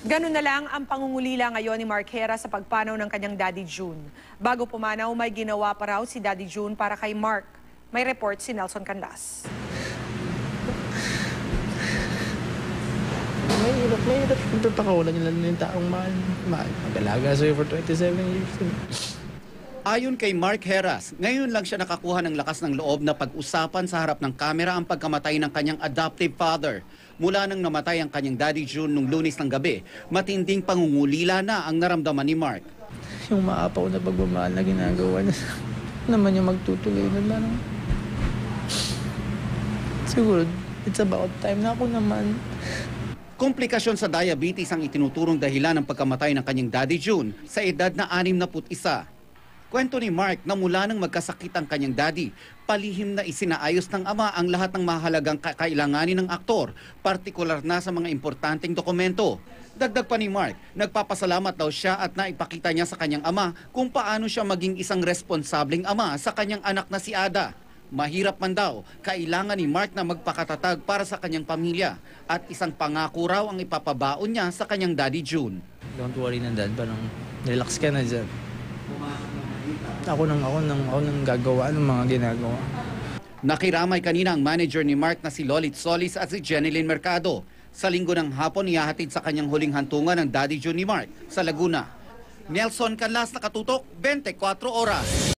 Ganun na lang ang pangungulila ngayon ni Mark Hera sa pagpanaw ng kanyang Daddy June. Bago pumanaw, may ginawa pa raw si Daddy June para kay Mark. May report si Nelson Canlas. Mahirap kung pagpakawalan nila ng taong mag-alaga sa'yo for 27 years. Ayon kay Mark Heras, ngayon lang siya nakakuha ng lakas ng loob na pag-usapan sa harap ng kamera ang pagkamatay ng kanyang adoptive father. Mula nang namatay ang kanyang Daddy June nung Lunes ng gabi, matinding pangungulila na ang naramdaman ni Mark. Yung maapaw na pagmamahal na ginagawa niya naman yung magtutuloy na parang siguro it's about time na ako naman. Komplikasyon sa diabetes ang itinuturong dahilan ng pagkamatay ng kanyang Daddy June sa edad na 61. Kwento ni Mark na mula nang magkasakit ang kanyang daddy, palihim na isinaayos ng ama ang lahat ng mahalagang kakailanganin ng aktor, partikular na sa mga importanteng dokumento. Dagdag pa ni Mark, nagpapasalamat daw siya at naipakita niya sa kanyang ama kung paano siya maging isang responsableng ama sa kanyang anak na si Ada. Mahirap man daw, kailangan ni Mark na magpakatatag para sa kanyang pamilya at isang pangako raw ang ipapabaon niya sa kanyang Daddy June. Don't worry na dad, parang relax ka na dyan. Ako nang gagawa ng mga ginagawa. Nakiramay kanina ang manager ni Mark na si Lolit Solis at si Jeneline Mercado. Sa linggo ng hapon, ihahatid sa kanyang huling hantungan ng Daddy June ni Mark sa Laguna. Nelson Canlas, nakatutok, 24 oras.